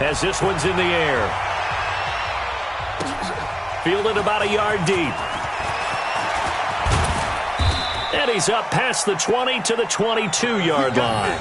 As this one's in the air. Fielded about a yard deep. And he's up past the 20 to the 22-yard line.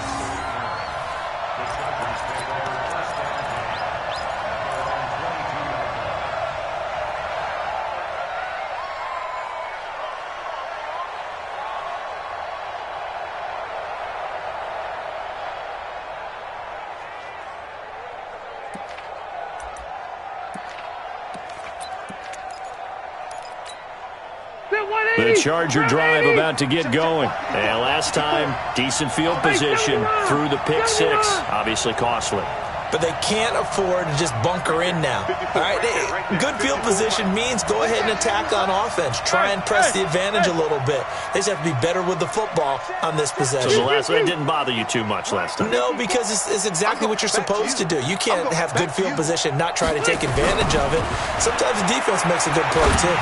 The Charger drive about to get going. And last time, decent field position through the pick six. Obviously costly. But they can't afford to just bunker in now. All right, good field position means go ahead and attack on offense. Try and press the advantage a little bit. They just have to be better with the football on this possession. So the last one didn't bother you too much last time? No, because it's exactly what you're supposed to do. You can't have good field position, not try to take advantage of it. Sometimes the defense makes a good play, too.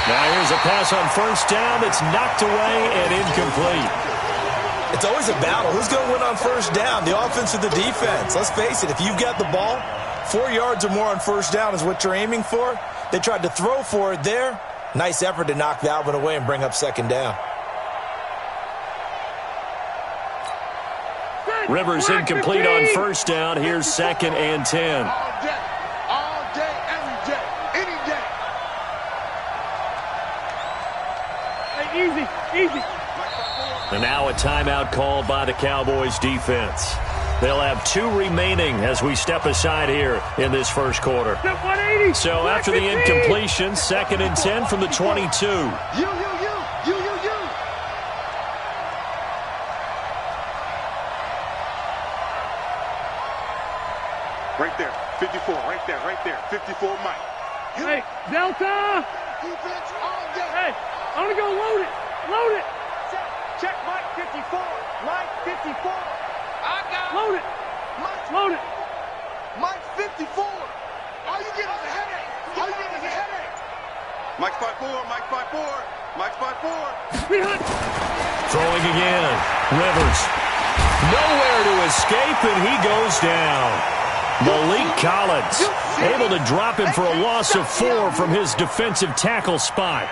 Now here's a pass on first down that's knocked away and incomplete. It's always a battle. Who's going to win on first down, the offense or the defense? Let's face it, if you've got the ball, 4 yards or more on first down is what you're aiming for. They tried to throw for it there. Nice effort to knock that one away and bring up second down. Rivers incomplete on first down. Here's 2nd and 10. All day, every day, any day. Hey, easy. And now a timeout called by the Cowboys defense. They'll have 2 remaining as we step aside here in this first quarter. So after the incompletion, 2nd and 10 from the 22. You. Right there, 54, right there, 54, Mike. Hey, Delta! Defense all day. Hey, I'm gonna go load it. Check Mike 54. Mike 54. I got Load it. Mike 54. All you get is a headache. Mike 54. Mike 54. Throwing again. Rivers. Nowhere to escape, and he goes down. Malik Collins able to drop him for a loss of 4 from his defensive tackle spot.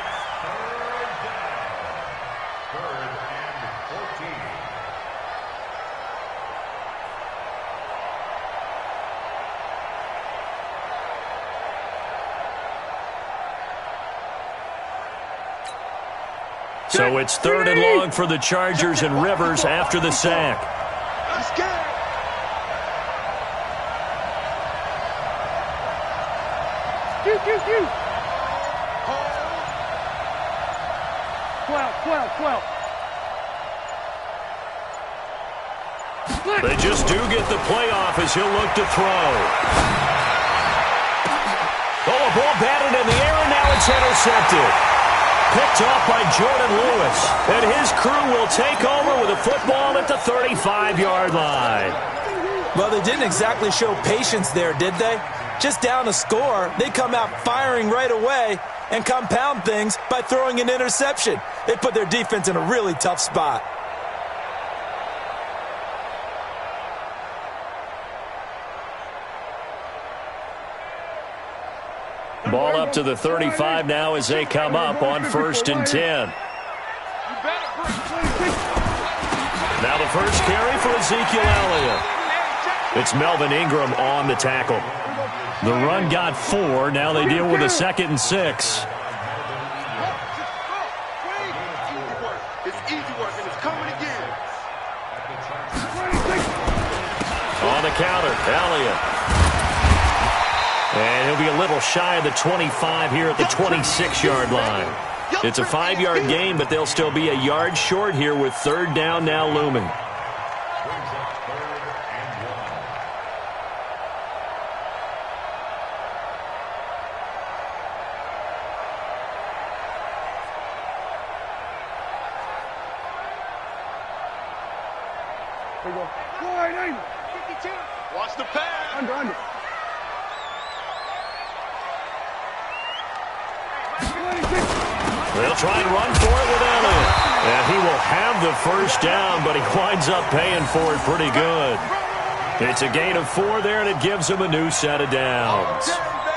So it's 3rd and long for the Chargers and Rivers after the sack. I'm scared. Q. 12. They just do get the playoff as he'll look to throw. Oh, a ball batted in the air, and now it's intercepted. Picked off by Jordan Lewis. And his crew will take over with a football at the 35-yard line. Well, they didn't exactly show patience there, did they? Just down a score, they come out firing right away and compound things by throwing an interception. They put their defense in a really tough spot. Ball up to the 35 now as they come up on 1st and 10. Now the first carry for Ezekiel Elliott. It's Melvin Ingram on the tackle. The run got 4. Now they deal with a 2nd and 6. It's easy work, and it's coming again. On the counter, Elliott. And he'll be a little shy of the 25 here at the 26-yard line. It's a 5-yard gain, but they'll still be a yard short here with 3rd down now looming. Watch the pass. Under. They'll try and run for it with Elliott. And he will have the first down, but he winds up paying for it pretty good. It's a gain of 4 there, and it gives them a new set of downs.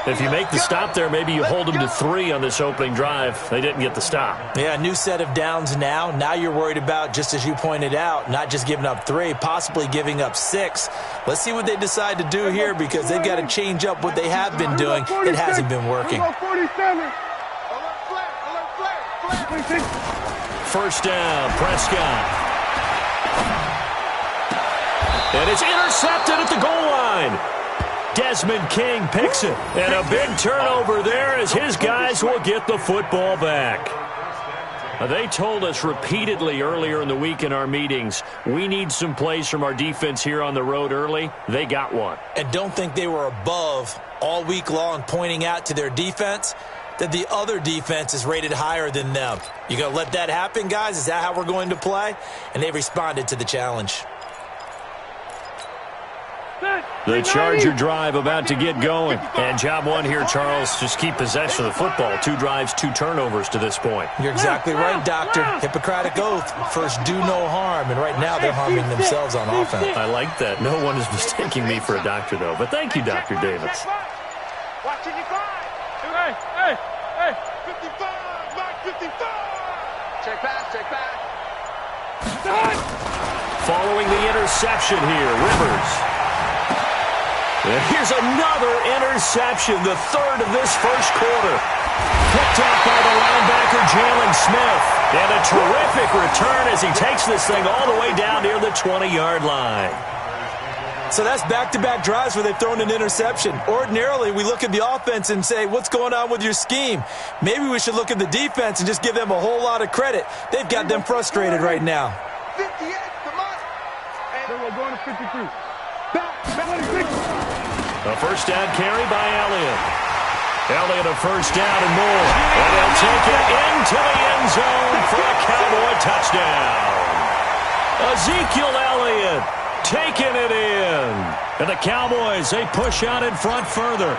If you make the stop there, maybe you hold them to 3 on this opening drive. They didn't get the stop. Yeah, new set of downs now. Now you're worried about, just as you pointed out, not just giving up 3, possibly giving up 6. Let's see what they decide to do here, because they've got to change up what they have been doing. It hasn't been working. First down, Prescott. And it's intercepted at the goal line. Desmond King picks it. And a big turnover there as his guys will get the football back. They told us repeatedly earlier in the week in our meetings, we need some plays from our defense here on the road early. They got one. And don't think they were above all week long pointing out to their defense that the other defense is rated higher than them. You going to let that happen, guys? Is that how we're going to play? And they responded to the challenge. The Charger drive about to get going. And job one here, Charles, just keep possession of the football. 2 drives, 2 turnovers to this point. You're exactly right, Doctor. Hippocratic oath. First, do no harm. And right now, they're harming themselves on offense. I like that. No one is mistaking me for a doctor, though. But thank you, Dr. Davis. Watching you five. Hey. 55, Mark 55. Check back. Following the interception here, Rivers. And here's another interception, the 3rd of this first quarter. Picked up by the linebacker, Jalen Smith. And a terrific return as he takes this thing all the way down near the 20-yard line. So that's back-to-back drives where they've thrown an interception. Ordinarily, we look at the offense and say, what's going on with your scheme? Maybe we should look at the defense and just give them a whole lot of credit. They've got them frustrated right now. 58, come on. Then we're going to 52. A first down carry by Elliott. Elliott a first down and more. And they'll take it into the end zone for a Cowboy touchdown. Ezekiel Elliott taking it in. And the Cowboys, they push out in front further.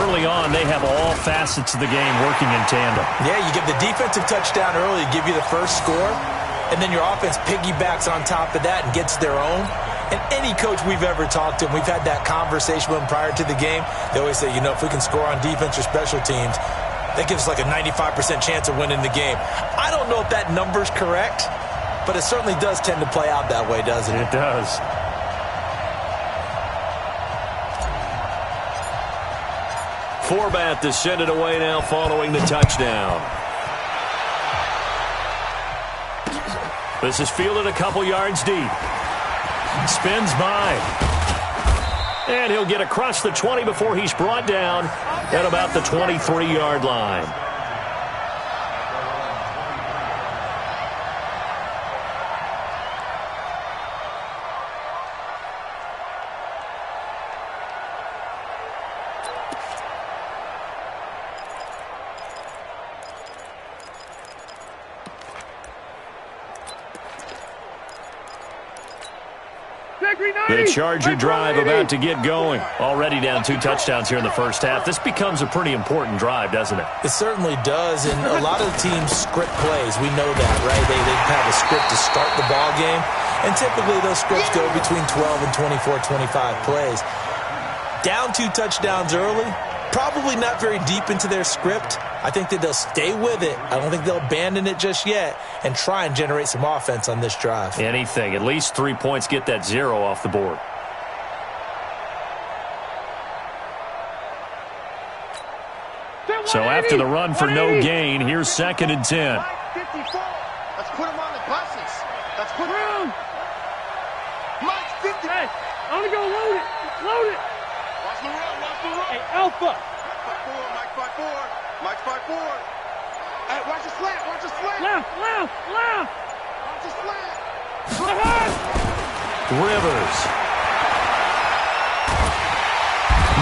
Early on, they have all facets of the game working in tandem. Yeah, you give the defensive touchdown early to give you the first score, and then your offense piggybacks on top of that and gets their own. And any coach we've ever talked to, and we've had that conversation with them prior to the game, they always say, if we can score on defense or special teams, that gives us like a 95% chance of winning the game. I don't know if that number's correct, but it certainly does tend to play out that way, doesn't it? It does. Forbat to send it away now following the touchdown. This is fielded a couple yards deep. Spins by. And he'll get across the 20 before he's brought down at about the 23-yard line. The Charger drive about to get going. Already down 2 touchdowns here in the first half. This becomes a pretty important drive, doesn't it? It certainly does, and a lot of the teams script plays. We know that, right? They have a script to start the ball game, and typically those scripts go between 12 and 24, 25 plays. Down 2 touchdowns early, probably not very deep into their script. I think that they'll stay with it. I don't think they'll abandon it just yet and try and generate some offense on this drive. Anything. At least 3 points, get that 0 off the board. So after the run for no gain, here's 2nd and 10. Let's put him on the buses. Let's put him on. Mike 50. Hey, I'm going to go load it. Load it. Watch the run. Hey, Alpha. Mike 5-4. Mike 5-4. Hey, watch the slant. Watch the slant. Left. Watch the slant. Rivers.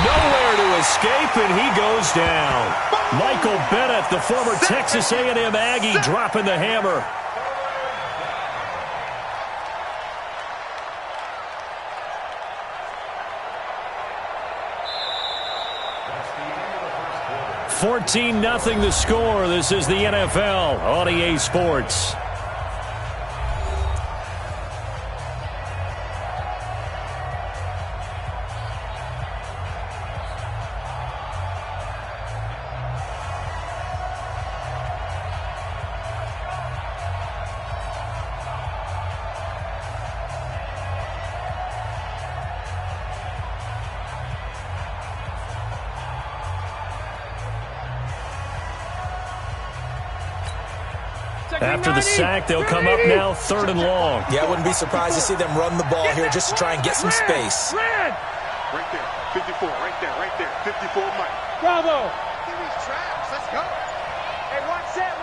Nowhere to escape, and he goes down. Michael Bennett, the former Texas A&M Aggie, dropping the hammer. $14-0 the score. This is the NFL on EA Sports. After the sack, they'll come up now 3rd and long. Yeah, I wouldn't be surprised to see them run the ball here just to try and get some space. Right there, 54, right there, 54, Mike. Bravo. Give these traps, let's go. Hey, watch that.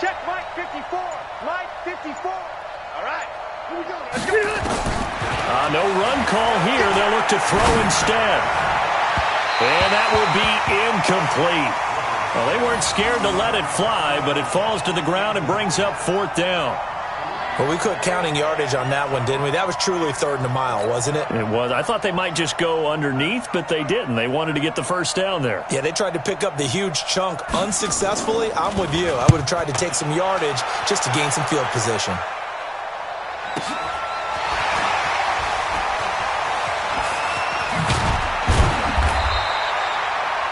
Check Mike 54. Mike 54. All right, here we go. Let's go. No run call here. They'll look to throw instead. And that will be incomplete. Well, they weren't scared to let it fly, but it falls to the ground and brings up 4th down. Well, we quit counting yardage on that one, didn't we? That was truly 3rd and a mile, wasn't it? It was. I thought they might just go underneath, but they didn't. They wanted to get the first down there. Yeah, they tried to pick up the huge chunk unsuccessfully. I'm with you. I would have tried to take some yardage just to gain some field position.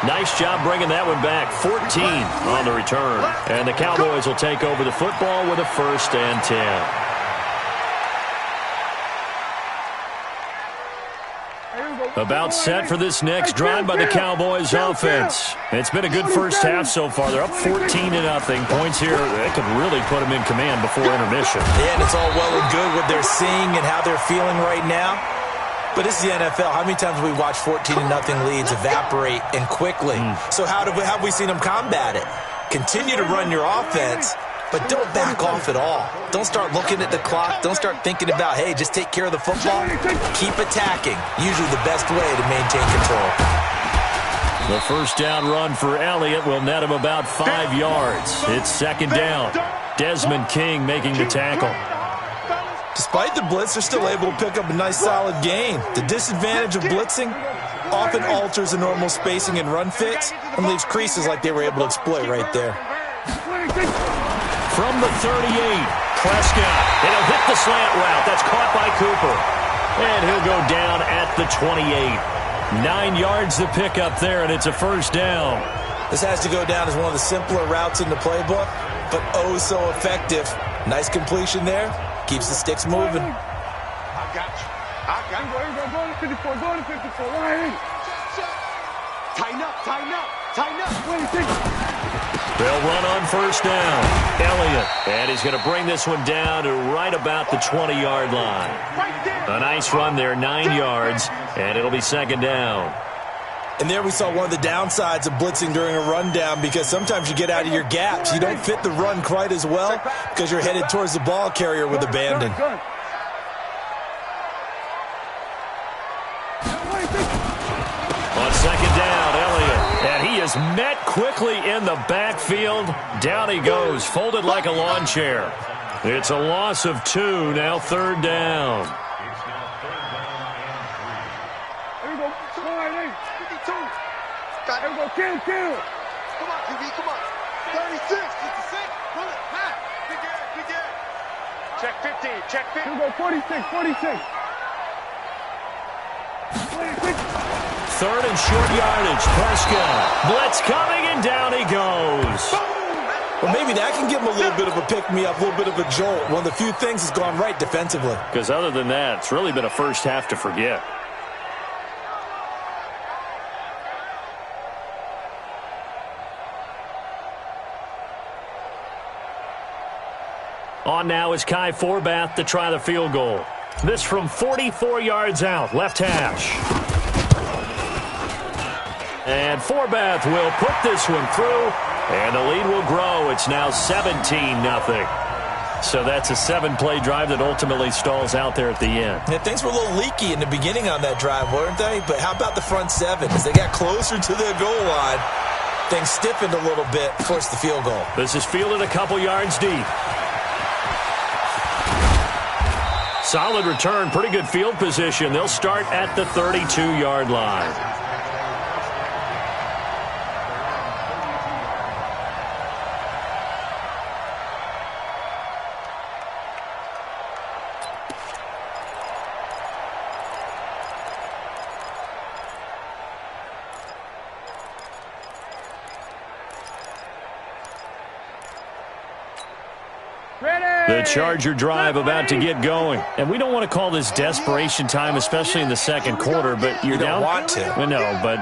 Nice job bringing that one back. 14 on the return. And the Cowboys will take over the football with a 1st and 10. About set for this next drive by the Cowboys offense. It's been a good first half so far. They're up 14-0. Points here, they could really put them in command before intermission. Yeah, and it's all well and good what they're seeing and how they're feeling right now. But this is the NFL. How many times have we watched 14-0 leads evaporate and quickly? So how have we seen them combat it? Continue to run your offense, but don't back off at all. Don't start looking at the clock. Don't start thinking about, hey, just take care of the football. Keep attacking. Usually the best way to maintain control. The first down run for Elliott will net him about 5 yards. It's 2nd down. Desmond King making the tackle. Despite the blitz, they're still able to pick up a nice solid gain. The disadvantage of blitzing often alters the normal spacing and run fits and leaves creases like they were able to exploit right there. From the 38, Prescott. And he'll hit the slant route. That's caught by Cooper. And he'll go down at the 28. 9 yards to pick up there, and it's a 1st down. This has to go down as one of the simpler routes in the playbook, but oh so effective. Nice completion there. Keeps the sticks moving. I got you. Here we go. Go to 54. Go to 54. Right in. Tighten up. 26. They'll run on 1st down. Elliott. And he's going to bring this one down to right about the 20-yard line. A nice run there, 9 yards, and it'll be 2nd down. And there we saw one of the downsides of blitzing during a rundown, because sometimes you get out of your gaps. You don't fit the run quite as well because you're headed towards the ball carrier with abandon. On 2nd down, Elliott. And he is met quickly in the backfield. Down he goes, folded like a lawn chair. It's a loss of 2, now 3rd down. Here we go. Go right in. 52. Here we go. Kill. Come on, QB, come on. 36, 56. Pull it, Pat. Big air. Check 50. Check 50. Here we go. 46. 3rd and short yardage. Prescott. Blitz coming, and down he goes. Well, maybe that can give him a little bit of a pick-me-up, a little bit of a jolt. One of the few things that's gone right defensively. Because other than that, it's really been a first half to forget. On now is Kai Forbath to try the field goal. This from 44 yards out, left hash. And Forbath will put this one through, and the lead will grow. It's now 17-0. So that's a 7-play drive that ultimately stalls out there at the end. Yeah, things were a little leaky in the beginning on that drive, weren't they? But how about the front 7? As they got closer to the goal line, things stiffened a little bit, forced the field goal. This is fielded a couple yards deep. Solid return, pretty good field position. They'll start at the 32-yard line. Ready. The Charger drive about to get going. And we don't want to call this desperation time, especially in the second quarter, but you're down. You don't want to. No, but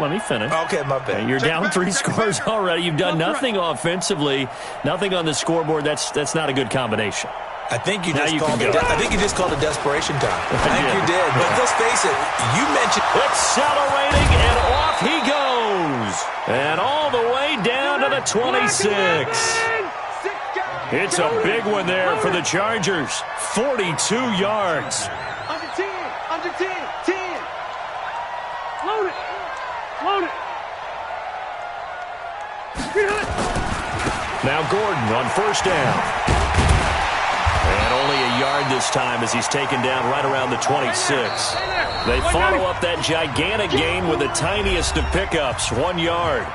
let me finish. Okay, my bad. You're down 3 scores already. You've done nothing offensively, nothing on the scoreboard. That's not a good combination. I think you just called it desperation time. I think you did. But let's face it, you mentioned accelerating, and off he goes. And all the way down to the 26. It's a big one there for the Chargers. 42 yards. Under 10, under 10, 10. Load it, load it. Now Gordon on first down. And only a yard this time as he's taken down right around the 26. They follow up that gigantic gain with the tiniest of pickups, 1 yard.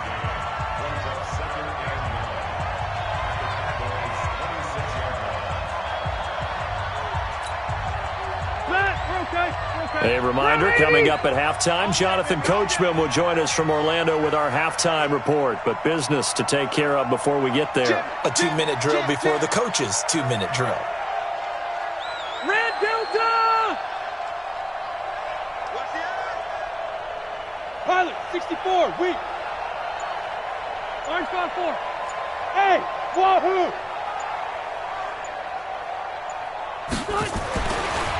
A reminder, coming up at halftime, Jonathan Coachman will join us from Orlando with our halftime report. But business to take care of before we get there. A 2-minute drill before the coach's 2-minute drill. Red Delta! Watch the eye. Pilot, 64, weak. Orange 5-4. Hey, wahoo!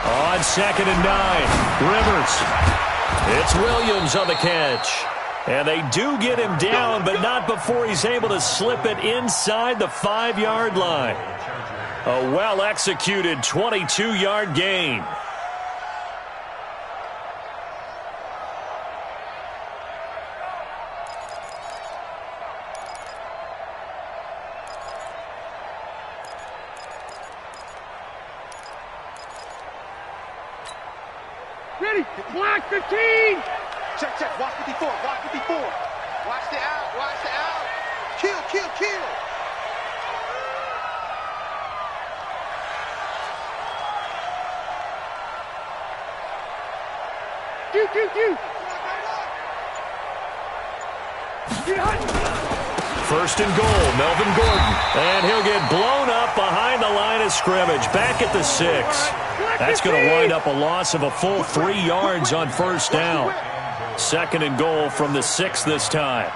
On 2nd and 9, Rivers. It's Williams on the catch. And they do get him down, but not before he's able to slip it inside the 5-yard line. A well-executed 22-yard gain. Ready, block 15! Check, check. Watch 54. Watch 54. Watch the out. Watch the out. Kill, kill, kill. Q. First and goal, Melvin Gordon. And he'll get blown up behind the line of scrimmage, back at the 6. That's going to wind up a loss of a full 3 yards on first down. 2nd and goal from the 6 this time.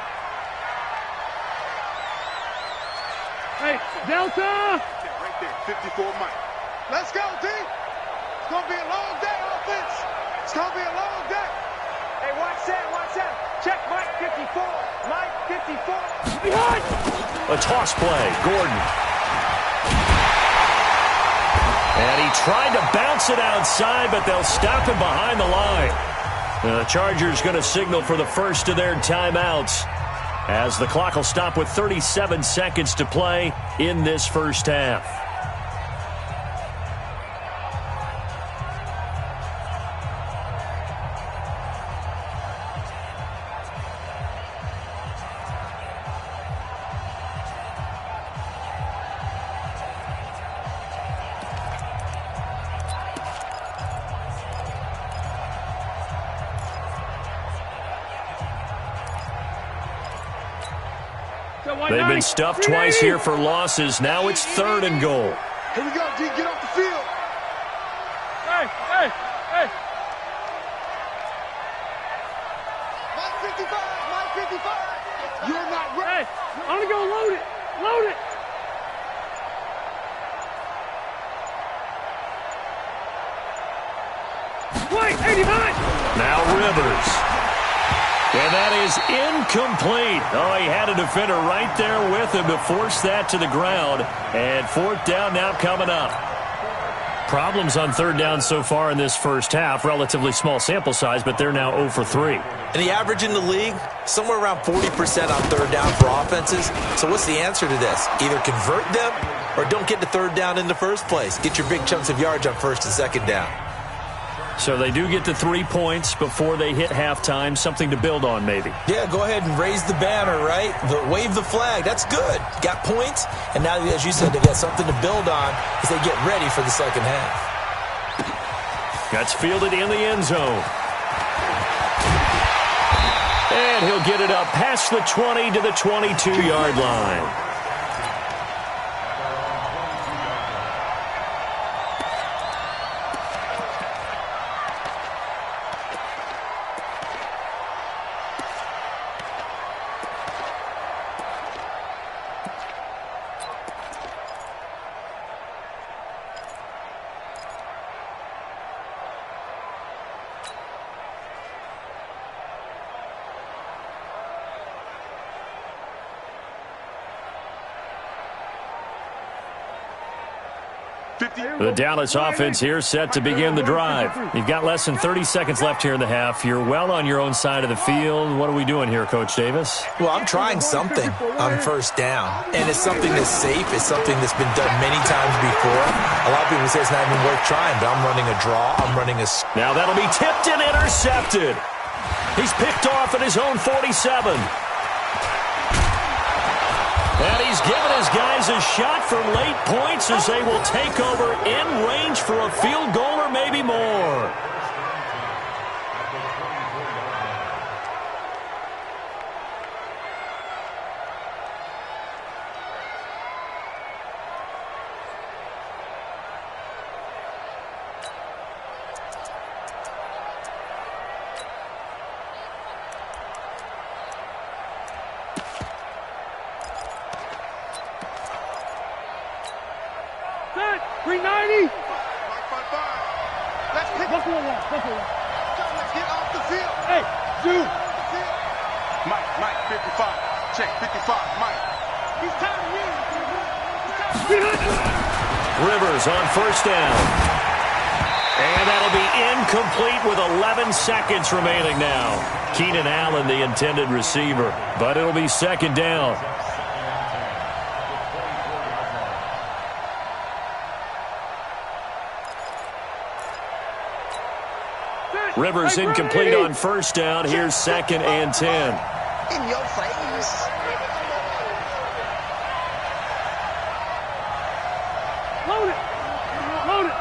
Hey, Delta! Right there, 54 Mike. Let's go, D. It's going to be a long day, offense. It's going to be a long day. Hey, watch that, watch that. Check Mike 54. Mike 54. Behind! A toss play, Gordon. And he tried to bounce it outside, but they'll stop him behind the line. The Chargers going to signal for the first of their timeouts as the clock will stop with 37 seconds to play in this first half. They've been stuffed twice here for losses. Now it's 3rd and goal. Here we go, D. Get off the field. Hey. Mike 55. Mike 55. You're not ready. Hey, I'm going to go load it. Load it. Wait, 89. Now Rivers. And that is incomplete. Oh, he had a defender right there with him to force that to the ground. And 4th down now coming up. Problems on 3rd down so far in this first half. Relatively small sample size, but they're now 0 for 3. And the average in the league, somewhere around 40% on 3rd down for offenses. So what's the answer to this? Either convert them or don't get to 3rd down in the first place. Get your big chunks of yards on 1st and 2nd down. So they do get to 3 points before they hit halftime. Something to build on, maybe. Yeah, go ahead and raise the banner, right? Wave the flag. That's good. Got points. And now, as you said, they got something to build on as they get ready for the second half. That's fielded in the end zone. And he'll get it up past the 20 to the 22-yard line. The Dallas offense here set to begin the drive. You've got less than 30 seconds left here in the half. You're well on your own side of the field. What are we doing here, Coach Davis? Well, I'm trying something on first down, and it's something that's safe. It's something that's been done many times before. A lot of people say it's not even worth trying, but I'm running a draw. I'm running a... Now that'll be tipped and intercepted. He's picked off at his own 47. And he's given his guys a shot for late points as they will take over in range for a field goal or maybe more. Rivers on first down. And that'll be incomplete with 11 seconds remaining now. Keenan Allen, the intended receiver. But it'll be second down. Rivers incomplete on first down. Here's second and 10. In your face. Load it. Load it.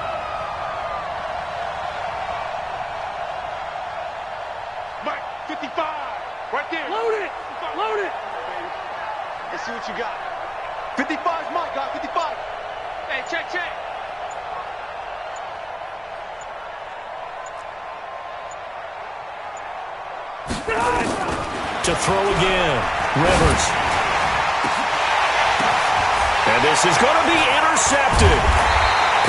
Mike, 55. Right there. Load it. Load it. Let's see what you got. 55's Mike, got 55. Hey, check, check. To throw again. Rivers. And this is going to be intercepted.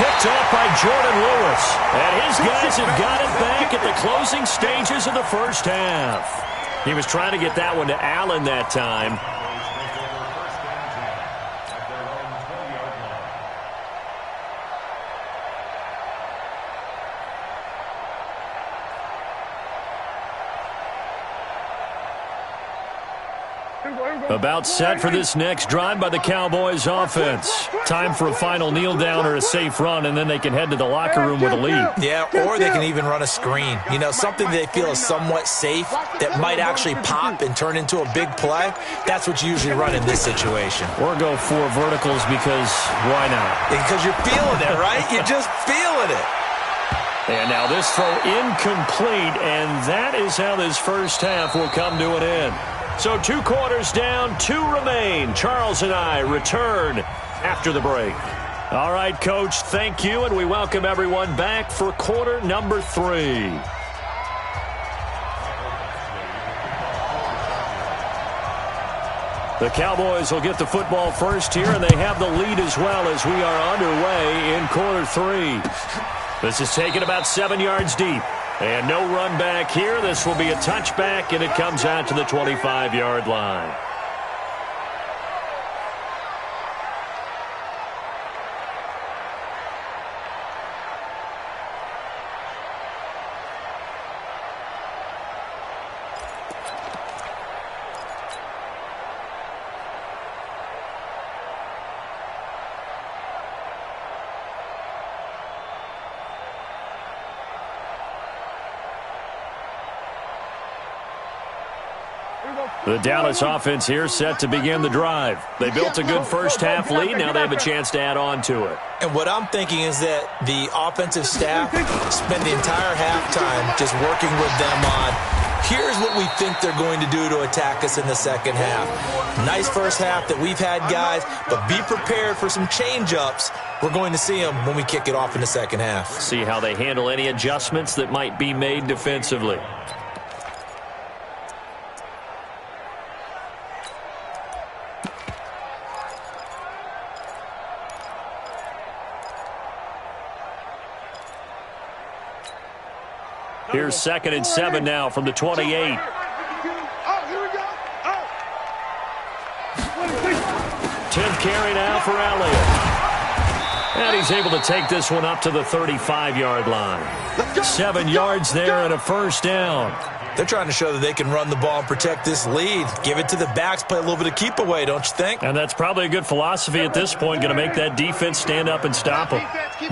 Picked off by Jordan Lewis. And his guys have got it back at the closing stages of the first half. He was trying to get that one to Allen that time. About set for this next drive by the Cowboys offense. Time for a final kneel down or a safe run, and then they can head to the locker room with a lead. Yeah, or they can even run a screen. You know, something they feel is somewhat safe that might actually pop and turn into a big play. That's what you usually run in this situation. Or go for verticals because why not? Because you're feeling it, right? You're just feeling it. And now this throw incomplete, and that is how this first half will come to an end. So 2 quarters down, 2 remain. Charles and I return after the break. All right, Coach, thank you, and we welcome everyone back for quarter number 3. The Cowboys will get the football first here, and they have the lead as well as we are underway in quarter 3. This is taken about 7 yards deep. And no run back here. This will be a touchback, and it comes out to the 25-yard line. The Dallas offense here set to begin the drive. They built a good first half lead. Now they have a chance to add on to it. And what I'm thinking is that the offensive staff spend the entire halftime just working with them on, here's what we think they're going to do to attack us in the second half. Nice first half that we've had, guys, but be prepared for some change-ups. We're going to see them when we kick it off in the second half. See how they handle any adjustments that might be made defensively. Here's second and 7 now from the 28. 10th carry now for Elliott. And he's able to take this one up to the 35-yard line. 7 yards there and a first down. They're trying to show that they can run the ball and protect this lead. Give it to the backs, play a little bit of keep away, don't you think? And that's probably a good philosophy at this point, going to make that defense stand up and stop them.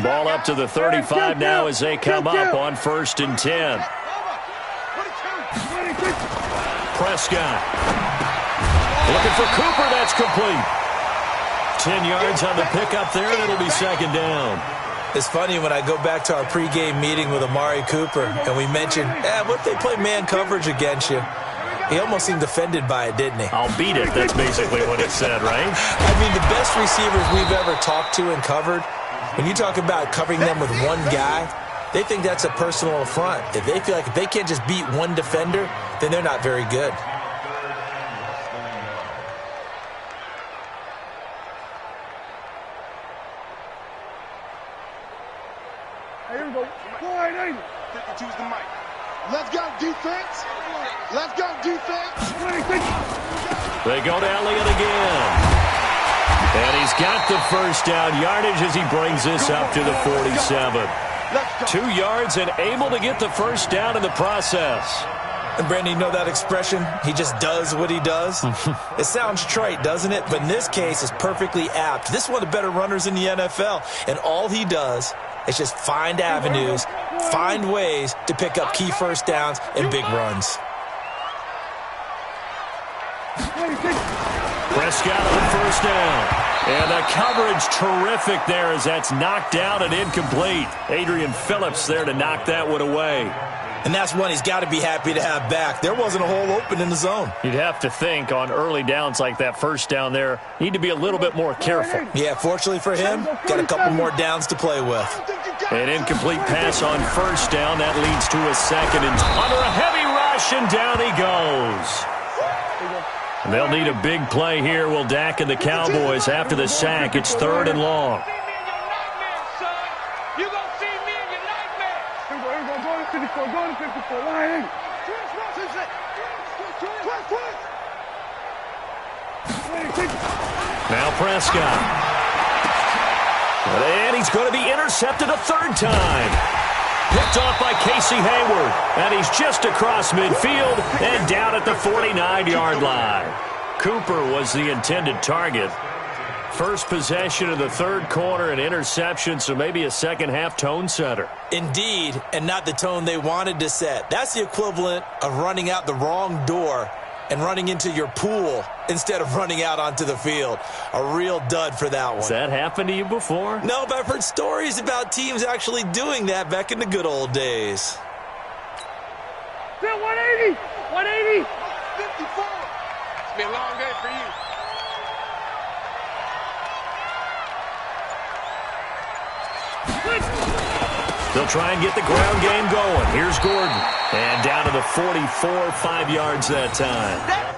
Ball up to the 35 now as they come up on 1st and 10. Prescott. Looking for Cooper, that's complete. 10 yards on the pickup there, and it'll be 2nd down. It's funny when I go back to our pregame meeting with Amari Cooper, and we mentioned, what if they play man coverage against you? He almost seemed offended by it, didn't he? I'll beat it. That's basically what he said, right? I mean, the best receivers we've ever talked to and covered, when you talk about covering them with one guy, they think that's a personal affront. If they feel like if they can't just beat one defender, then they're not very good. Here we go. Wide angle. 52's the mic. Let's go, defense. Let's go, defense. They go to Elliott again. And he's got the first down yardage as he brings this up to the 47. 2 yards and able to get the first down in the process. And, Brandon, you know that expression? He just does what he does? It sounds trite, doesn't it? But in this case, it's perfectly apt. This is one of the better runners in the NFL. And all he does is just find avenues, find ways to pick up key first downs and big runs. Prescott on first down. And the coverage terrific there as that's knocked down and incomplete. Adrian Phillips there to knock that one away. And that's one he's got to be happy to have back. There wasn't a hole open in the zone. You'd have to think on early downs like that first down there, need to be a little bit more careful. Yeah, fortunately for him, got a couple more downs to play with. An incomplete pass on first down. That leads to a 2nd and under a heavy rush, and down he goes. And they'll need a big play here, will Dak and the Cowboys after the sack. It's 3rd and long. Go to 54, wide angle. Now Prescott. And he's going to be intercepted a 3rd time. Picked off by Casey Hayward. And he's just across midfield and down at the 49-yard line. Cooper was the intended target. First possession of the 3rd quarter, an interception, so maybe a second-half tone setter. Indeed, and not the tone they wanted to set. That's the equivalent of running out the wrong door and running into your pool instead of running out onto the field. A real dud for that one. Has that happened to you before? No, but I've heard stories about teams actually doing that back in the good old days. 180! 180! 54. It's been a long day for you. They'll try and get the ground game going. Here's Gordon. And down to the 44, 5 yards that time.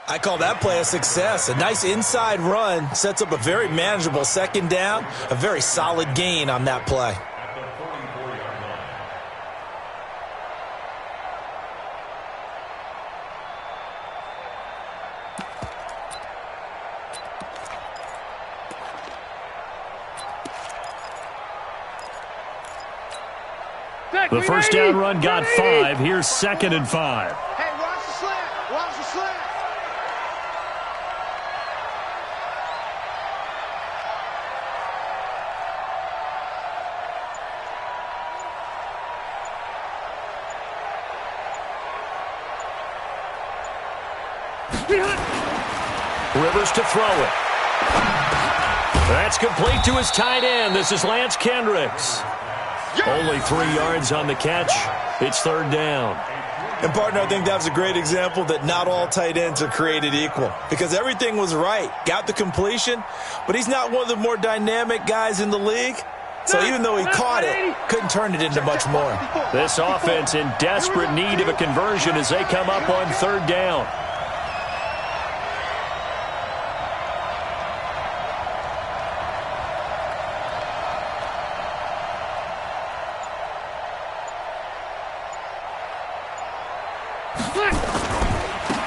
I call that play a success. A nice inside run sets up a very manageable 2nd down, a very solid gain on that play. The first down run got 5. Here's 2nd and 5. Hey, watch the slant. Watch the slant. Rivers to throw it. That's complete to his tight end. This is Lance Kendricks. Only 3 yards on the catch. It's 3rd down. And, partner, I think that was a great example that not all tight ends are created equal because everything was right. Got the completion, but he's not one of the more dynamic guys in the league. So even though he caught it, couldn't turn it into much more. This offense in desperate need of a conversion as they come up on 3rd down.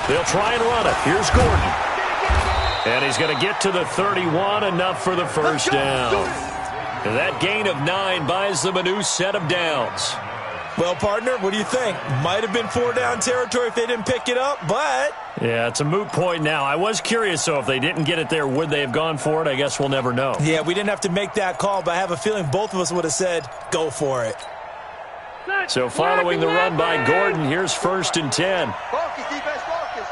They'll try and run it. Here's Gordon. And he's going to get to the 31, enough for the first down. And that gain of 9 buys them a new set of downs. Well, partner, what do you think? Might have been 4-down territory if they didn't pick it up, but... Yeah, it's a moot point now. I was curious, so if they didn't get it there, would they have gone for it? I guess we'll never know. Yeah, we didn't have to make that call, but I have a feeling both of us would have said, go for it. So following the run by Gordon, here's 1st and 10. Focus, defense, focus.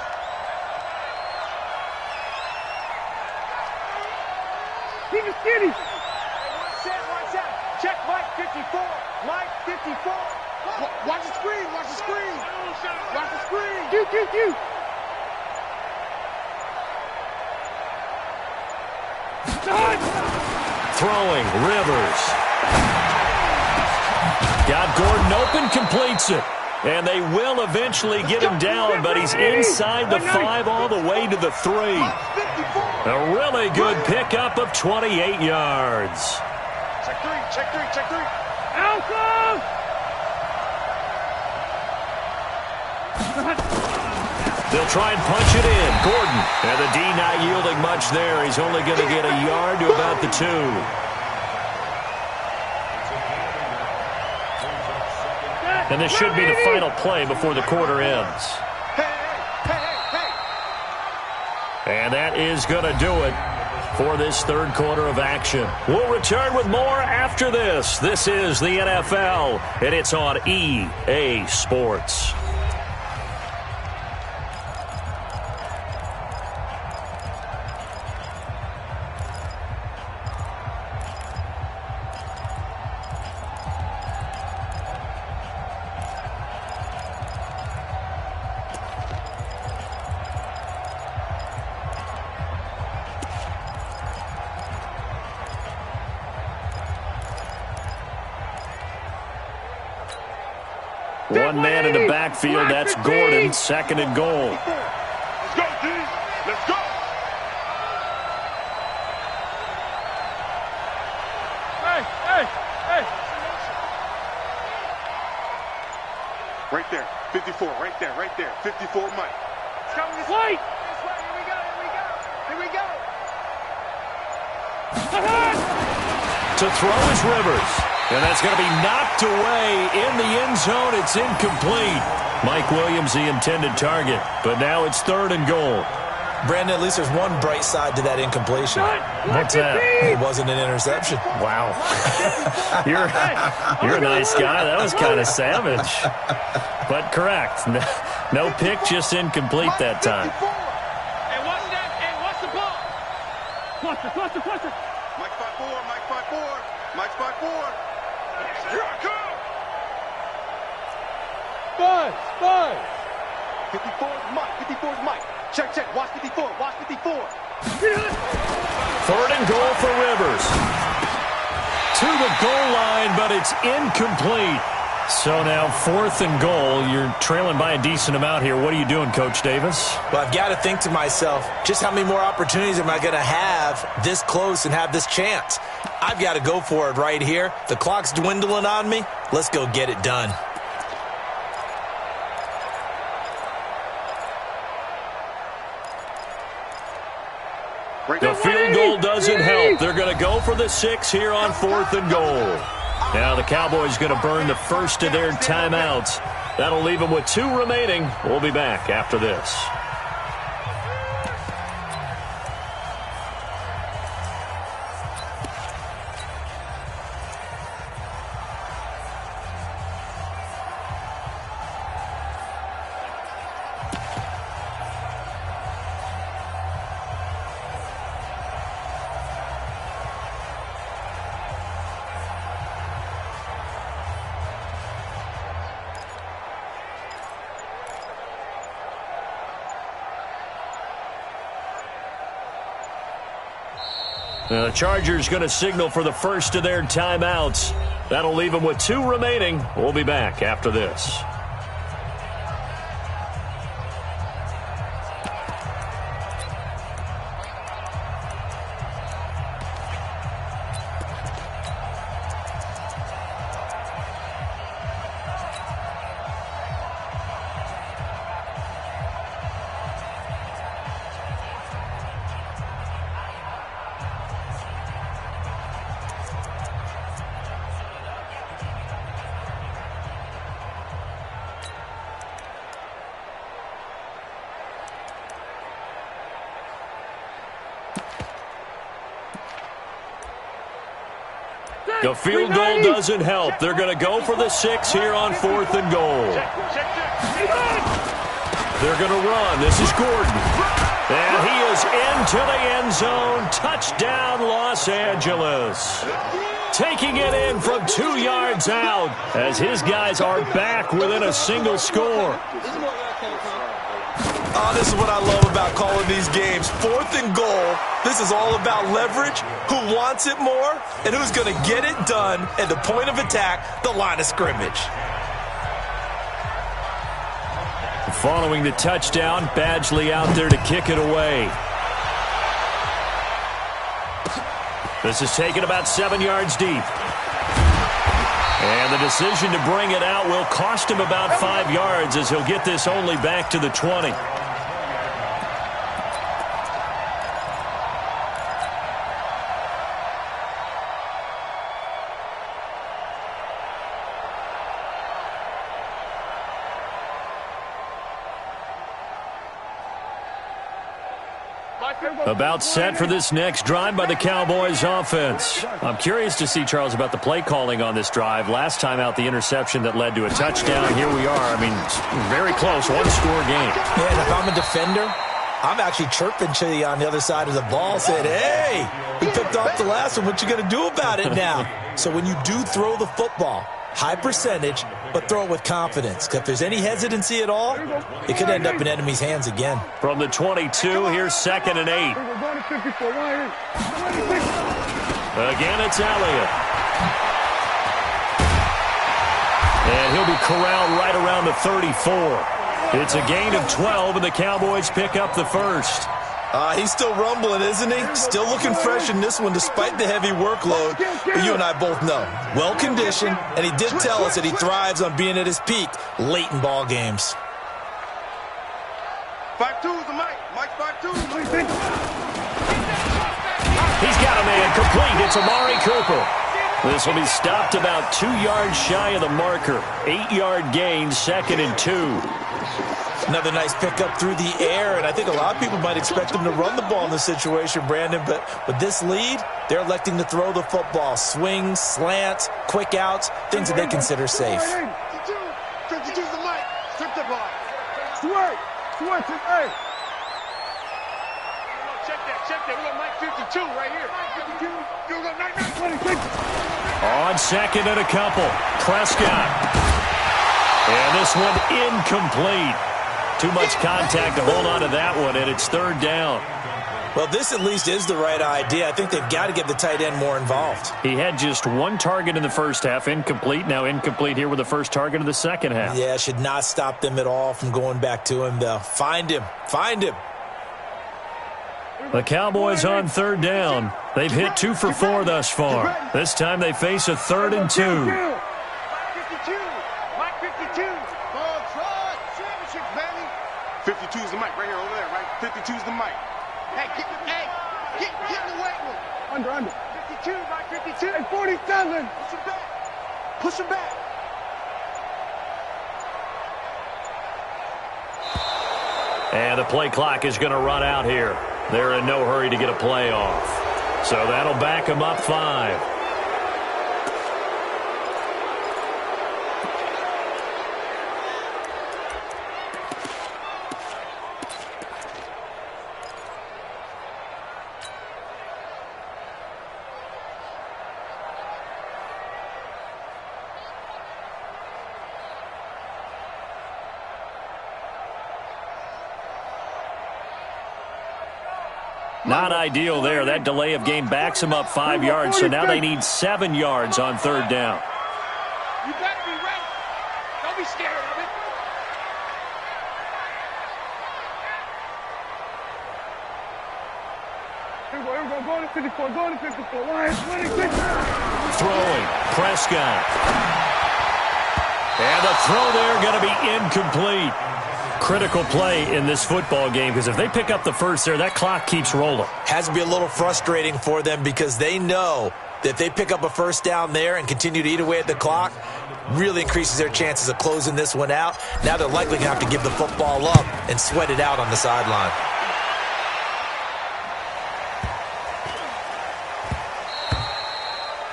Keep it skinny. Watch out. Check Mike 54. Mike 54. Watch the screen, watch the screen. Watch the screen. Q. Throwing, Rivers. Got Gordon open, completes it. And they will eventually get him down, but he's inside the 5 all the way to the 3. A really good pickup of 28 yards. Check 3, check 3, check 3. Alpha! They'll try and punch it in. Gordon. And the D not yielding much there. He's only going to get a yard to about the 2. And this should be the final play before the quarter ends. And that is going to do it for this 3rd quarter of action. We'll return with more after this. This is the NFL, and it's on EA Sports. One man in the backfield, that's Gordon, 2nd and goal. Let's go, D. Let's go. Hey. Right there, 54, right there. 54, Mike. It's coming this Wait. This way. Here we go. To throw is Rivers. And that's going to be knocked away in the end zone. It's incomplete. Mike Williams, the intended target. But now it's 3rd and goal. Brandon, at least there's one bright side to that incompletion. What's that? It wasn't an interception. Wow. You're a nice guy. That was kind of savage. But correct. No pick, just incomplete that time. Hey, watch that. Hey, watch the ball. Cluster. Mike 5-4, Mike 5-4, Mike 5-4. Here I come. Buzz. 54 is Mike, 54 is Mike. Check, watch 54, watch 54. 3rd and goal for Rivers. To the goal line, but it's incomplete. So now 4th and goal. You're trailing by a decent amount here. What are you doing, Coach Davis? Well, I've got to think to myself, just how many more opportunities am I going to have this close and have this chance? I've got to go for it right here. The clock's dwindling on me. Let's go get it done. The field goal doesn't help. They're going to go for the 6 here on 4th and goal. Now the Cowboys going to burn the first of their timeouts. That'll leave them with 2 remaining. We'll be back after this. The Chargers going to signal for the first of their timeouts. That'll leave them with 2 remaining. We'll be back after this. The field goal doesn't help. They're going to go for the 6 here on 4th and goal. They're going to run. This is Gordon. And he is into the end zone. Touchdown, Los Angeles. Taking it in from 2 yards out as his guys are back within a single score. Oh, this is what I love about calling these games. 4th and goal. This is all about leverage, who wants it more, and who's going to get it done at the point of attack, the line of scrimmage. Following the touchdown, Badgley out there to kick it away. This is taken about 7 yards deep. And the decision to bring it out will cost him about 5 yards as he'll get this only back to the 20. About set for this next drive by the Cowboys offense. I'm curious to see, Charles, about the play calling on this drive. Last time out, the interception that led to a touchdown. Here we are. I mean, very close, 1-score game. Yeah, and if I'm a defender, I'm actually chirping to you on the other side of the ball, saying, hey, we picked off the last one. What you going to do about it now? So when you do throw the football, high percentage, but throw it with confidence. If there's any hesitancy at all, it could end up in enemy's hands again. From the 22, here's 2nd and 8. Again, it's Elliott. And he'll be corralled right around the 34. It's a gain of 12, and the Cowboys pick up the first. He's still rumbling, isn't he? Still looking fresh in this one despite the heavy workload. But you and I both know, well-conditioned, and he did tell us that he thrives on being at his peak late in ball games. 5-2's the Mike. Mike 5-2. He's got a man complete. It's Amari Cooper. This will be stopped about 2 yards shy of the marker. 8-yard gain, 2nd and 2. Another nice pickup through the air, and I think a lot of people might expect them to run the ball in this situation, Brandon, but with this lead, they're electing to throw the football. Swings, slants, quick outs, things that they consider safe. 52's the Mike. Strip the ball. Switch, hey. Check that. We got Mike 52 right here. You got 26. On 2nd and a couple, Prescott. And this one incomplete. Too much contact to hold on to that one, and it's 3rd down. Well, this at least is the right idea. I think they've got to get the tight end more involved. He had just 1 target in the first half, incomplete. Now incomplete here with the first target of the second half. Yeah, should not stop them at all from going back to him, though. Find him. The Cowboys on 3rd down. They've hit 2 for 4 thus far. This time they face a 3rd and 2. Mike 52. 52's the Mike right here over there, right? 52's the Mike. Hey, get in the weight room. Under. 52, Mike 52. And 47. What's your back? Push him back. And the play clock is going to run out here. They're in no hurry to get a play off. So that'll back them up 5. Not ideal there. That delay of game backs them up 5 yards, so now they need 7 yards on 3rd down. You better be ready. Don't be scared of it. Here we go. Go to 54. Go to 54. Lions winning. Throwing. Prescott. And the throw there going to be incomplete. Critical play in this football game because if they pick up the first there, that clock keeps rolling. Has to be a little frustrating for them because they know that if they pick up a first down there and continue to eat away at the clock, really increases their chances of closing this one out. Now they're likely going to have to give the football up and sweat it out on the sideline.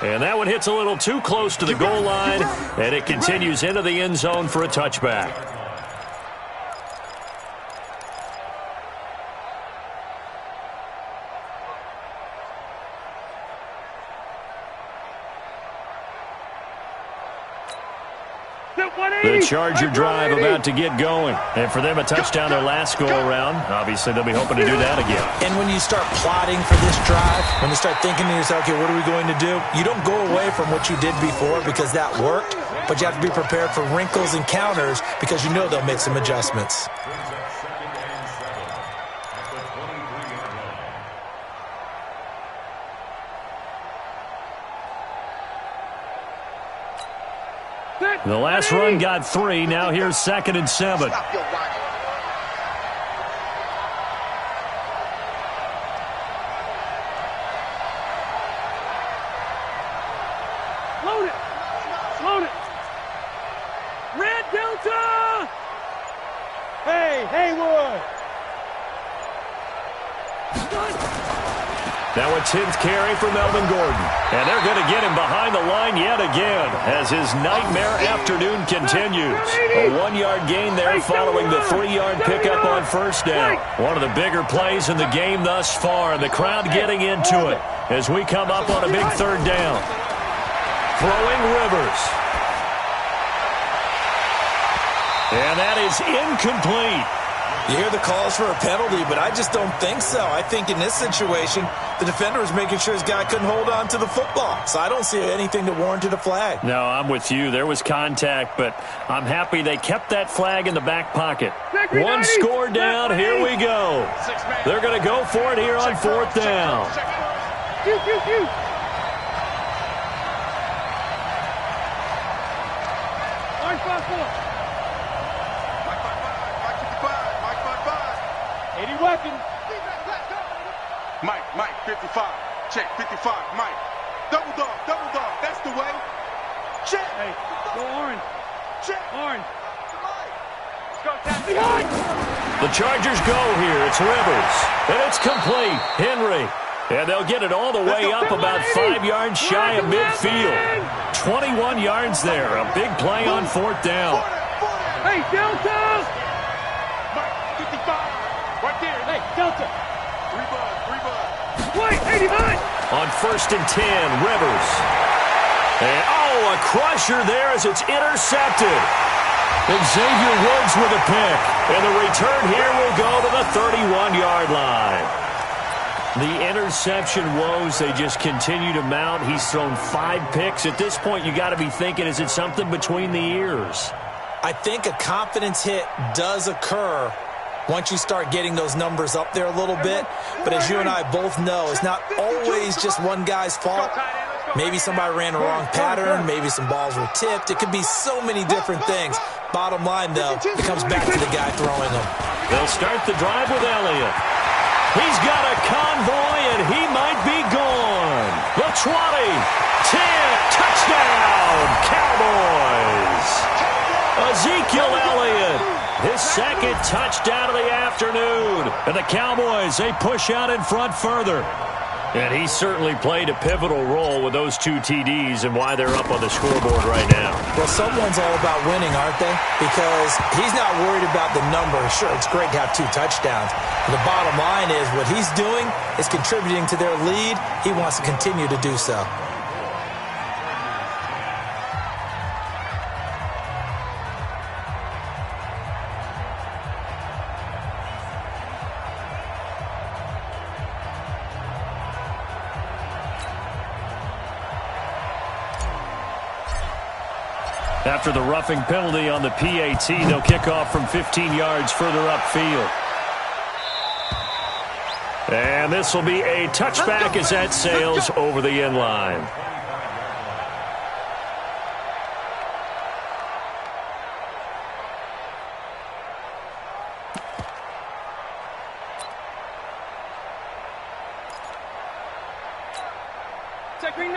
And that one hits a little too close to the goal line, and it continues into the end zone for a touchback. The Charger drive about to get going. And for them, a touchdown their last go-around. Obviously, they'll be hoping to do that again. And when you start plotting for this drive, when you start thinking to yourself, okay, what are we going to do? You don't go away from what you did before because that worked, but you have to be prepared for wrinkles and counters because you know they'll make some adjustments. The last run got 3. Now here's 2nd and 7. Stop your whining. Load it. Load it. Red Delta. Hey, Haywood. Now a 10th carry for Melvin Gordon. And they're going to get him behind the line yet again as his nightmare afternoon continues. A 1-yard gain there following the 3-yard pickup on first down. One of the bigger plays in the game thus far, and the crowd getting into it as we come up on a big 3rd down. Throwing Rivers. And that is incomplete. You hear the calls for a penalty, but I just don't think so. I think in this situation, the defender was making sure his guy couldn't hold on to the football. So I don't see anything that warranted a flag. No, I'm with you. There was contact, but I'm happy they kept that flag in the back pocket. 1 score down. Here we go. They're going to go for it here on 4th down. Orange 5-4. 80 weapons. Mike, 55. Check, 55, Mike. Double dog, that's the way. Check. Hey, go orange. Check. Orange. Let's go, tap Behind. The Chargers go here. It's Rivers. And it's complete. Henry. And they'll get it all the way up about 5 yards shy of midfield. 21 yards there. A big play on 4th down. Hey, Delta. Mike, 55. Right there. Hey, Delta. 3 bud. Wait, 89. On 1st and 10, Rivers. And, a crusher there as it's intercepted. Xavier Woods with a pick. And the return here will go to the 31-yard line. The interception woes, they just continue to mount. He's thrown 5 picks. At this point, you got to be thinking, is it something between the ears? I think a confidence hit does occur once you start getting those numbers up there a little bit. But as you and I both know, it's not always just one guy's fault. Maybe somebody ran a wrong pattern. Maybe some balls were tipped. It could be so many different things. Bottom line, though, it comes back to the guy throwing them. They'll start the drive with Elliott. He's got a convoy, and he might be gone. The 20, 10, Touchdown, Cowboys! Ezekiel Elliott, his second touchdown of the afternoon. And the Cowboys, they push out in front further. And he certainly played a pivotal role with those 2 TDs and why they're up on the scoreboard right now. Well, someone's all about winning, aren't they? Because he's not worried about the number. Sure, it's great to have 2 touchdowns. But the bottom line is what he's doing is contributing to their lead. He wants to continue to do so. After the roughing penalty on the PAT, they'll kick off from 15 yards further upfield. And this will be a touchback as that sails over the end line.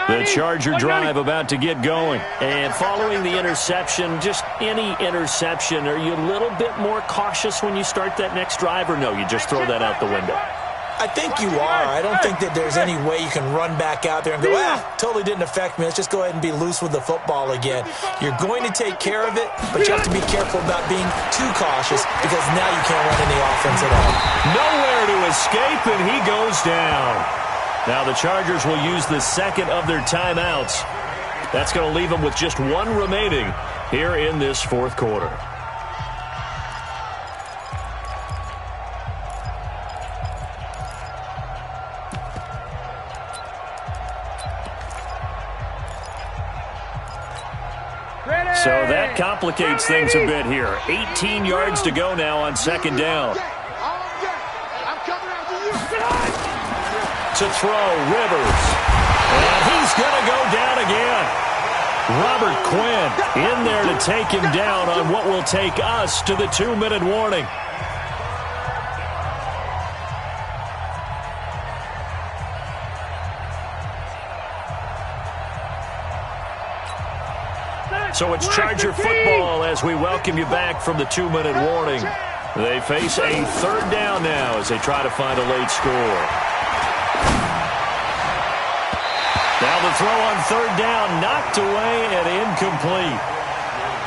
The Charger drive about to get going. And following the interception, just any interception, are you a little bit more cautious when you start that next drive, or no, you just throw that out the window? I think you are. I don't think that there's any way you can run back out there and go, totally didn't affect me. Let's just go ahead and be loose with the football again. You're going to take care of it, but you have to be careful about being too cautious because now you can't run any offense at all. Nowhere to escape, and he goes down. Now the Chargers will use the second of their timeouts. That's going to leave them with just 1 remaining here in this 4th quarter. So that complicates things a bit here. 18 yards to go now on 2nd down. To throw, Rivers. And he's going to go down again. Robert Quinn in there to take him down on what will take us to the 2-minute warning. So it's Charger football as we welcome you back from the 2-minute warning. They face a 3rd down now as they try to find a late score. Now the throw on 3rd down, knocked away and incomplete.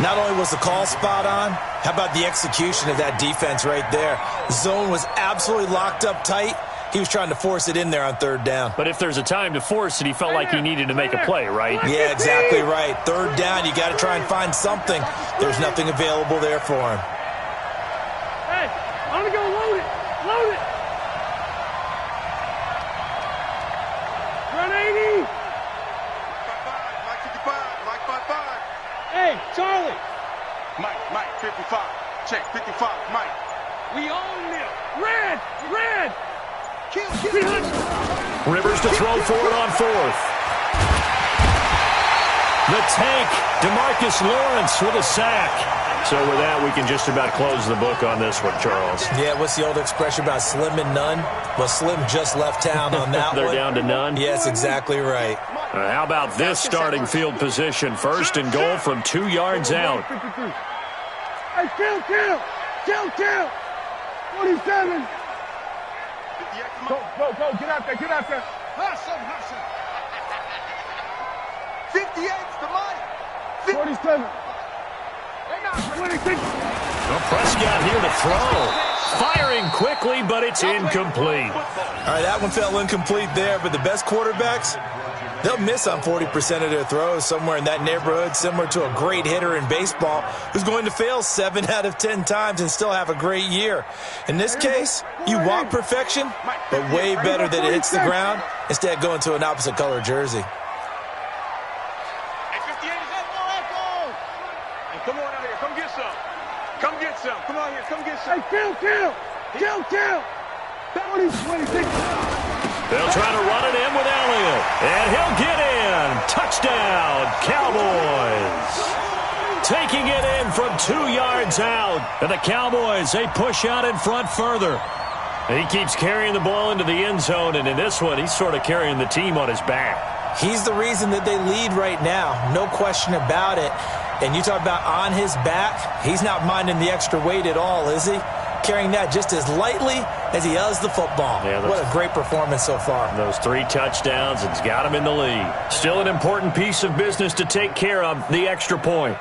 Not only was the call spot on, how about the execution of that defense right there? Zone was absolutely locked up tight. He was trying to force it in there on 3rd down. But if there's a time to force it, he felt like he needed to make a play, right? Yeah, exactly right. 3rd down, you got to try and find something. There's nothing available there for him. Hey, I'm going to go load it. Load it. Run 80. Mike 55. Mike 55. Hey, Charlie. Mike 55. Check 55. Mike. We own them. Red. Rivers to throw for it on 4th. The tank, DeMarcus Lawrence with a sack. So with that, we can just about close the book on this one, Charles. Yeah, what's the old expression about slim and none? Well, Slim just left town on that They're one. down to none? Yes, exactly right. How about this starting field position? 1st and goal from 2 yards out. Hey, kill. 47. Go, get out there. Hustle. 58's the money. 47. 26. Well, Prescott here to throw. Firing quickly, but it's incomplete. All right, that one fell incomplete there, but the best quarterbacks, they'll miss on 40% of their throws, somewhere in that neighborhood, similar to a great hitter in baseball who's going to fail 7 out of 10 times and still have a great year. In this case, you want perfection, but way better that it hits the ground instead of going to an opposite color jersey. Hey, 58 is up. Hey, come on out here. Come get some. Come on here. Come get some. Hey, kill. 26. They'll try to run it in with Elliott. And he'll get in. Touchdown, Cowboys. Taking it in from 2 yards out. And the Cowboys, they push out in front further. And he keeps carrying the ball into the end zone. And in this one, he's sort of carrying the team on his back. He's the reason that they lead right now. No question about it. And you talk about on his back, he's not minding the extra weight at all, is he? Carrying that just as lightly as he does the football. Yeah, what a great performance so far. Those 3 touchdowns, it's got him in the lead. Still an important piece of business to take care of, the extra point.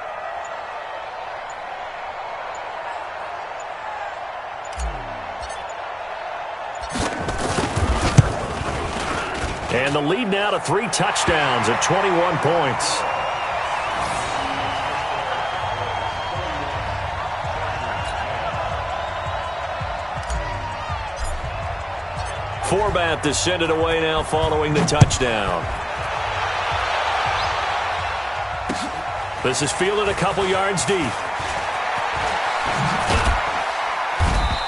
And the lead now to 3 touchdowns at 21 points. Forbath to send it away now following the touchdown. This is fielded a couple yards deep.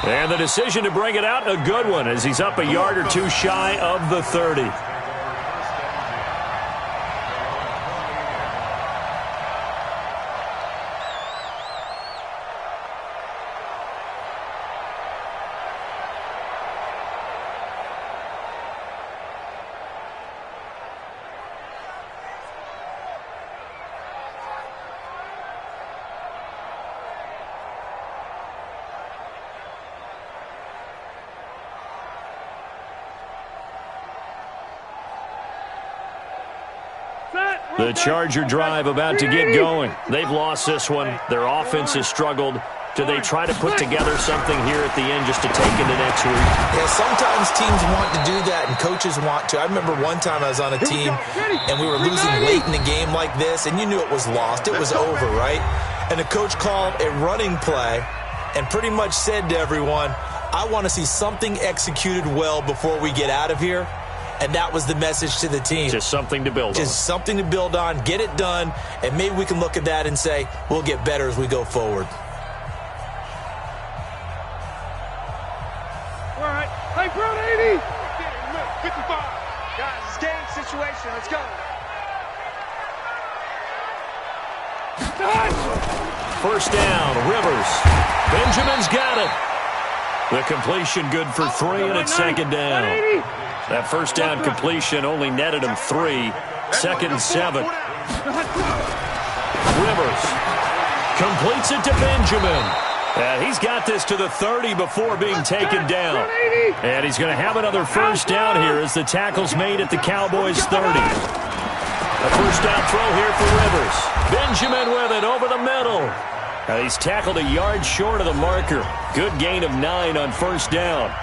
And the decision to bring it out, a good one, as he's up a yard or 2 shy of the 30. The Charger drive about to get going. They've lost this one. Their offense has struggled. Do they try to put together something here at the end just to take into next week? Yeah, sometimes teams want to do that and coaches want to. I remember one time I was on a team and we were losing late in the game like this, and you knew it was lost. It was over, right? And the coach called a running play and pretty much said to everyone, I want to see something executed well before we get out of here. And that was the message to the team. Just something to build on. Just something to build on, get it done, and maybe we can look at that and say, we'll get better as we go forward. All right. Hey, Brown 80. 55. Guys, it's game situation. Let's go. First down, Rivers. Benjamin's got it. The completion good for 3, and it's second down. That first down completion only netted him 3. Second and 7. Rivers completes it to Benjamin. And he's got this to the 30 before being taken down. And he's going to have another first down here as the tackle's made at the Cowboys' 30. A first down throw here for Rivers. Benjamin with it over the middle. And he's tackled a yard short of the marker. Good gain of 9 on first down.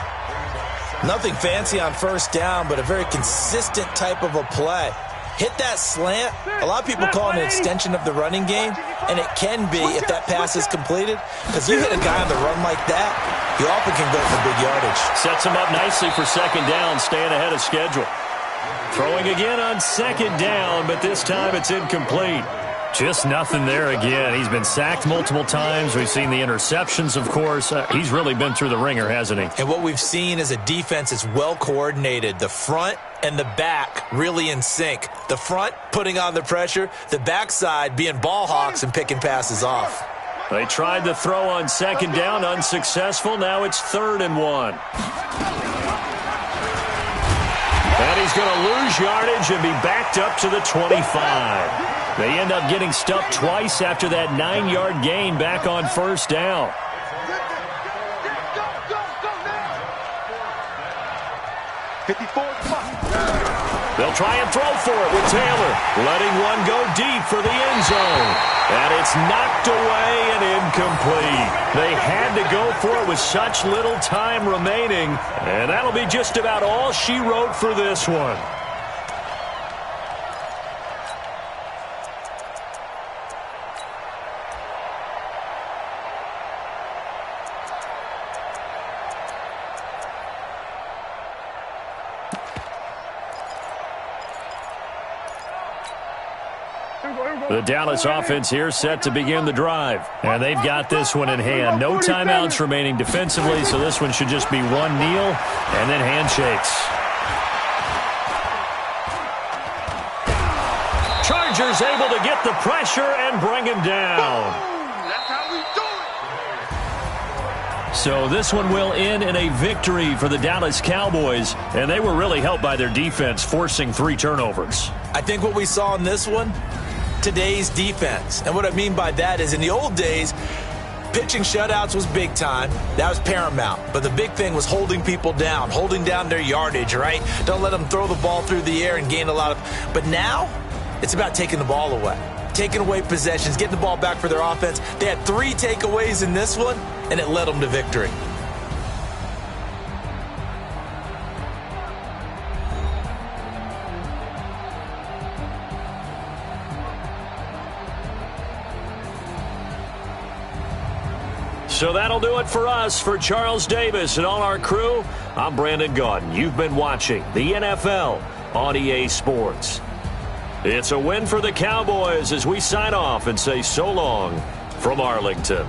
Nothing fancy on first down, but a very consistent type of a play. Hit that slant. A lot of people call it an extension of the running game, and it can be if that pass is completed. Because you hit a guy on the run like that, you often can go for big yardage. Sets him up nicely for second down, staying ahead of schedule. Throwing again on second down, but this time it's incomplete. Just nothing there again. He's been sacked multiple times. We've seen the interceptions, of course. He's really been through the ringer, hasn't he? And what we've seen is a defense that's well coordinated. The front and the back really in sync. The front putting on the pressure. The backside being ball hawks and picking passes off. They tried to throw on second down, unsuccessful. Now it's 3rd and 1. And he's going to lose yardage and be backed up to the 25. They end up getting stuffed twice after that 9-yard gain back on first down. They'll try and throw for it with Taylor, letting one go deep for the end zone. And it's knocked away and incomplete. They had to go for it with such little time remaining, and that'll be just about all she wrote for this one. The Dallas offense here set to begin the drive. And they've got this one in hand. No timeouts remaining defensively, so this one should just be one kneel and then handshakes. Chargers able to get the pressure and bring him down. That's how we do So this one will end in a victory for the Dallas Cowboys, and they were really helped by their defense forcing 3 turnovers. I think what we saw in this one, today's defense. And what I mean by that is in the old days, pitching shutouts was big time. That was paramount. But the big thing was holding people down, holding down their yardage, right? Don't let them throw the ball through the air and gain a lot of... But now, it's about taking the ball away. Taking away possessions, getting the ball back for their offense. They had 3 takeaways in this one, and it led them to victory. So that'll do it for us. For Charles Davis and all our crew, I'm Brandon Gaudin. You've been watching the NFL on EA Sports. It's a win for the Cowboys as we sign off and say so long from Arlington.